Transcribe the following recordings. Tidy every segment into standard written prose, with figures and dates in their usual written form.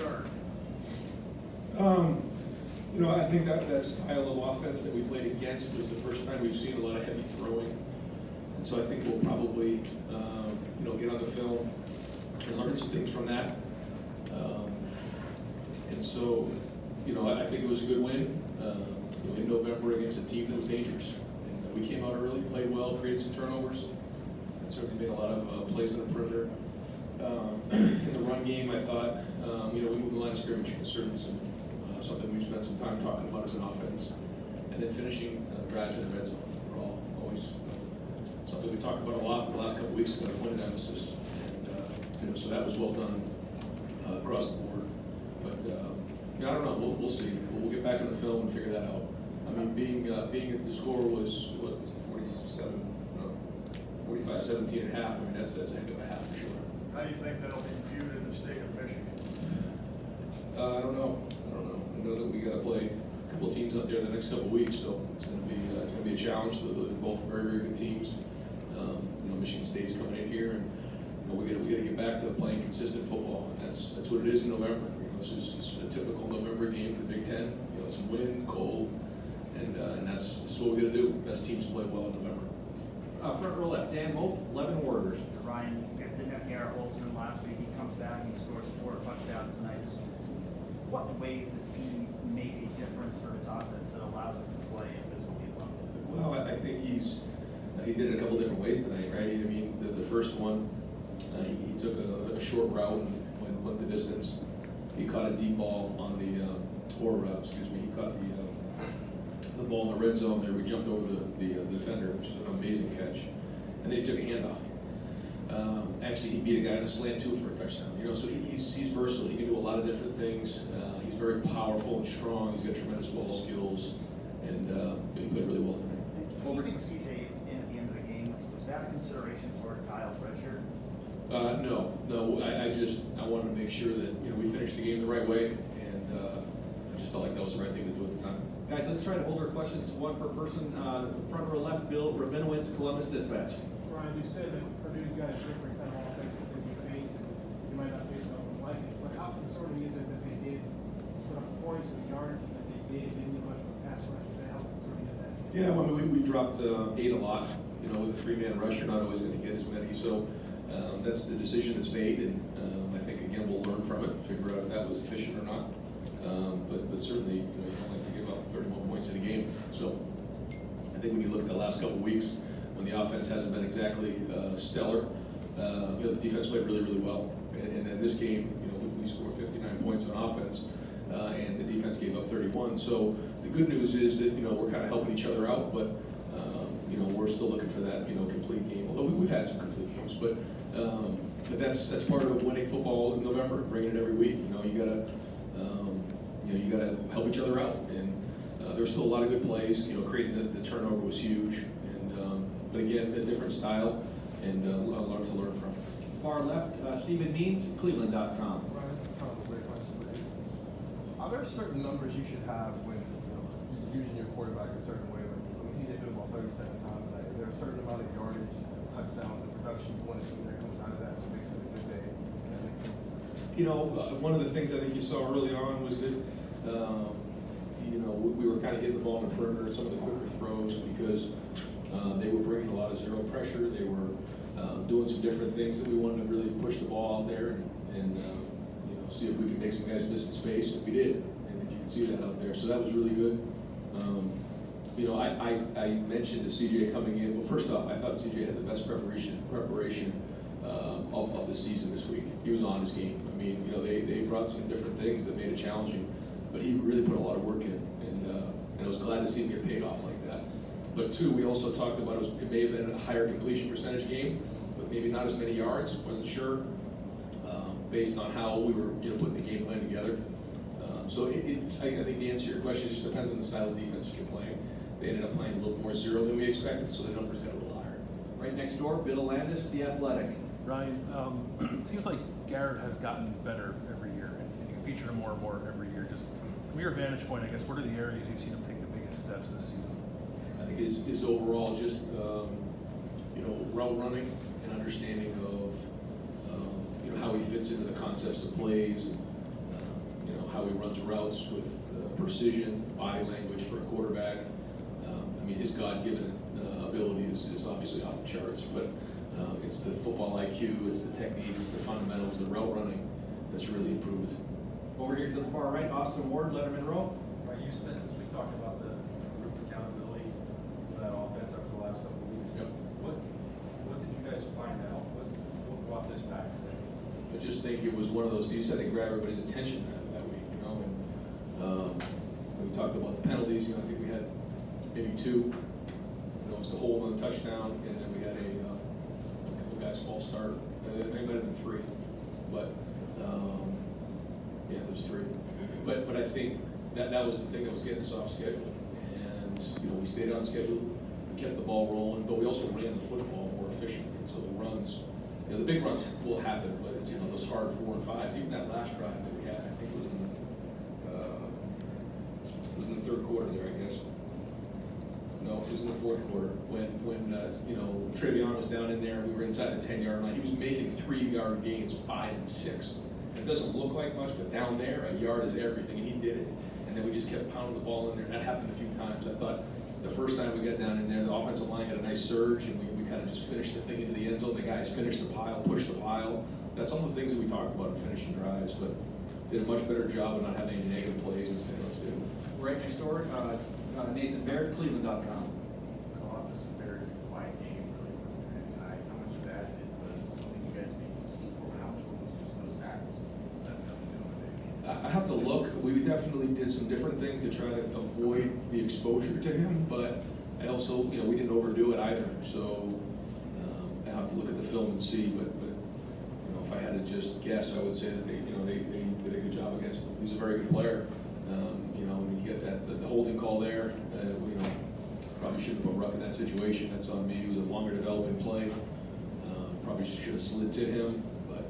start? I think that style of offense that we played against was the first time we've seen a lot of heavy throwing. And so I think we'll probably, get on the film and learn some things from that. And so, I think it was a good win, in November against a team that was dangerous. And we came out early, played well, created some turnovers, and certainly made a lot of plays on the perimeter. In the run game, I thought, we moved the line of scrimmage, certainly something we've spent some time talking about as an offense. And then finishing drives in the red zone were always something we talked about a lot the last couple of weeks ago, the point of emphasis. And, so that was well done across the board. But, I don't know, we'll see. We'll get back on the film and figure that out. I mean, being the score was, 45-17 and a half. I mean, that's a heck of a half for sure. How do you think that'll be viewed in the state of Michigan? I don't know. I know that we got to play a couple of teams out there the next couple of weeks, so it's going to be a challenge. They're both very, very good teams. Michigan State's coming in here, and we got to get back to playing consistent football. And that's what it is in November. This is a typical November game in the Big Ten. It's wind, cold, and that's what we got to do. Best teams play well in November. Front row left, Dan Moe, 11 Warriors. Ryan, if the net Garrett Olson last week, he comes back and he scores 4 touchdowns tonight. Just what ways does he make a difference for his offense that allows him to play at this elite level? Well, I think he did it a couple different ways tonight, right? I mean, the first one, he took a short route and went the distance. He caught a deep ball on he caught the ball in the red zone there. We jumped over the defender, which is an amazing catch. And then he took a handoff. Actually, he beat a guy in a slant too for a touchdown. So he's versatile. He can do a lot of different things. He's very powerful and strong. He's got tremendous ball skills, and he played really well tonight. Keeping CJ in at the end of the game, was that a consideration for Kyle's redshirt? No. I wanted to make sure that we finished the game the right way, and I just felt like that was the right thing to do at the time. Guys, let's try to hold our questions to one per person. Front row left, Bill Rabinowitz, Columbus Dispatch. Brian, you said that Purdue's got a different kind of offense that you faced, and you might not face something like it, but how concerning is it that they did put up points and yards that they did, didn't do much of a pass rush? How concerning is that? Yeah, well, we dropped 8 a lot. With a 3-man rush, you're not always going to get as many. So that's the decision that's made, and I think again we'll learn from it, figure out if that was efficient or not. But certainly, you don't like to give up 31 points in a game. So I think when you look at the last couple of weeks, when the offense hasn't been exactly stellar, the defense played really, really well. And in this game, we scored 59 points on offense, and the defense gave up 31. So the good news is that we're kind of helping each other out, but we're still looking for that complete game. Although we've had some complete games, but that's part of winning football in November, bringing it every week. You gotta help each other out, and there's still a lot of good plays. Creating the turnover was huge, and but again, a different style, and a lot to learn from. Far left, Stephen Means, Cleveland.com. Brian, this is kind of a weird question, but are there certain numbers you should have when you're using your quarterback a certain way? Like we see they do it about 37 times. Like, is there a certain amount of yardage, touchdowns, and production you want to see that comes out of that to make it a good day? If that makes sense. One of the things I think you saw early on was that we were kind of getting the ball in the perimeter, some of the quicker throws, because they were bringing a lot of zero pressure. They were doing some different things that we wanted to really push the ball out there and see if we could make some guys miss in space, and we did. And you can see that out there. So that was really good. I mentioned to CJ coming in. Well, first off, I thought CJ had the best preparation of the season this week. He was on his game. I mean, they brought some different things that made it challenging, but he really put a lot of work in, and I was glad to see him get paid off like that. But two, we also talked about it may have been a higher completion percentage game, but maybe not as many yards. Wasn't sure, based on how we were putting the game plan together. So I think the answer to your question just depends on the style of defense that you're playing. They ended up playing a little more zero than we expected, so the numbers got a little higher. Right next door, Bill Landis, The Athletic. Ryan, it seems like Garrett has gotten better every year, and you feature him more and more every year. Just from your vantage point, I guess, what are the areas you've seen him take the biggest steps this season? I think his overall just route running and understanding of how he fits into the concepts of plays. And, how he runs routes with precision, body language for a quarterback. I mean, his God-given ability is obviously off the charts, but it's the football IQ, it's the techniques, the fundamentals, the route running that's really improved. Over here to the far right, Austin Ward, Letterman Row. Right, you spent this week talking about the group accountability for that offense after the last couple of weeks. Yep. What did you guys find out? What brought this back today? I just think it was one of those, you said to grab everybody's attention that week, and when we talked about the penalties, I think we had maybe two. It was the hold on the touchdown, and then we had a couple guys false start. There might have been three, but yeah, there's three. But I think that was the thing that was getting us off schedule, and we stayed on schedule, we kept the ball rolling, but we also ran the football more efficiently. So the runs, the big runs will happen, but it's those hard 4 and 5s. Even that last drive that we had, I think it was in the third quarter there, I guess. No, it was in the fourth quarter when Travion was down in there. We were inside the 10-yard line. He was making 3-yard gains, 5 and 6. It doesn't look like much, but down there, a yard is everything, and he did it. And then we just kept pounding the ball in there. And that happened a few times. I thought the first time we got down in there, the offensive line had a nice surge, and we kind of just finished the thing into the end zone. The guys finished the pile, pushed the pile. That's all the things that we talked about in finishing drives, but did a much better job of not having any negative plays and saying, let's do it. Right next door, Nathan Baird, Cleveland.com. Well, this is a very quiet game, really, for the period of time. How much of that was something you guys maybe scheme for, how much was just those tackles? Was that nothing to do with it? I have to look. We definitely did some different things to try to avoid the exposure to him, but I also, we didn't overdo it either. So I have to look at the film and see. But if I had to just guess, I would say that they did a good job against him. He's a very good player. When you get the holding call there, probably shouldn't put Ruck in that situation. That's on me. It was a longer developing play. Probably should have slid to him, but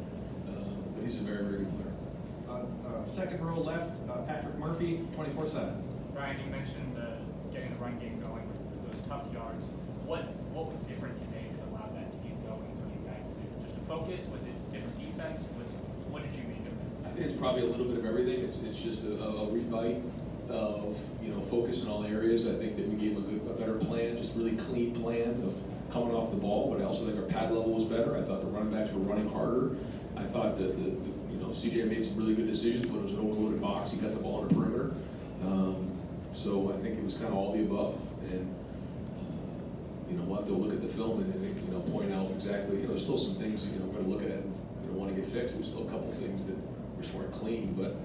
he's a very, very good player. Second row left, Patrick Murphy, 24/7. Ryan, you mentioned getting the run game going with those tough yards. What was different today that allowed that to get going for you guys? Is it just a focus? Was it different defense? What did you make of it? I think it's probably a little bit of everything. It's just a rebite of focus in all areas. I think that we gave him a better plan, just really clean plan of coming off the ball. But I also think our pad level was better. I thought the running backs were running harder. I thought that CJ made some really good decisions when it was an overloaded box. He got the ball on the perimeter. So I think it was kind of all the above. And we'll have to look at the film and point out exactly. There's still some things we're going to look at and want to get fixed. There's still a couple of things that just weren't clean, but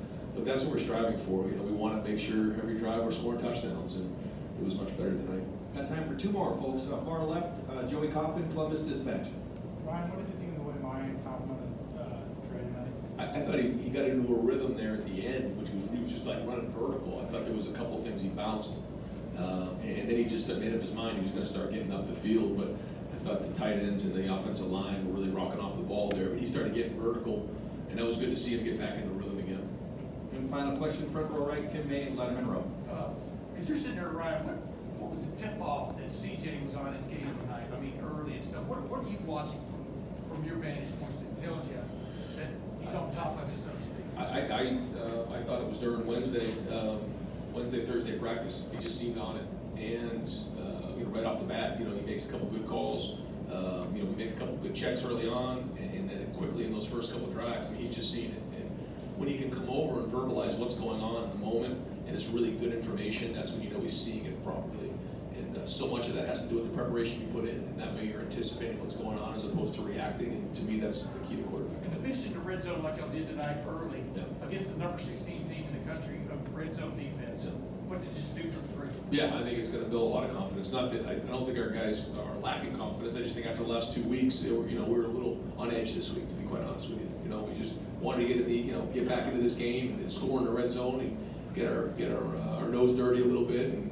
that's what we're striving for. We want to make sure every drive we're scoring touchdowns, and it was much better tonight. Got time for two more, folks. Far left, Joey Kaufman, Columbus Dispatch. Ryan, what did you think of the way Ryan complimented Trey tonight? I thought he got into a rhythm there at the end, which he was just like running vertical. I thought there was a couple of things he bounced, and then he just made up his mind he was going to start getting up the field. But I thought the tight ends and the offensive line were really rocking off the ball there. But he started getting vertical, and that was good to see him get back into rhythm again. And final question, front row right, Tim May, Letterman Row. As you're sitting there, Ryan, what was the tip-off that CJ was on his game tonight? I mean, early and stuff. What are you watching from your vantage point that tells you that he's on top of it, so to speak? I thought it was during Thursday practice. He just seemed on it, and right off the bat, he makes a couple good calls. We make a couple good checks early on, and then quickly in those first couple of drives, he's just seen it. And when he can come over and verbalize what's going on in the moment, and it's really good information, that's when he's seeing it properly. And so much of that has to do with the preparation you put in, and that way you're anticipating what's going on as opposed to reacting. And to me, that's the key to quarterback. And to finish in the red zone like y'all did tonight early against the number 16 team in the country of red zone defense, what did you just do for the group? Yeah, I think it's going to build a lot of confidence. Not that I don't think our guys are lacking confidence. I just think after the last 2 weeks, we were a little on edge this week, to be quite honest with you. We just wanted to get back into this game and score in the red zone and get our nose dirty a little bit and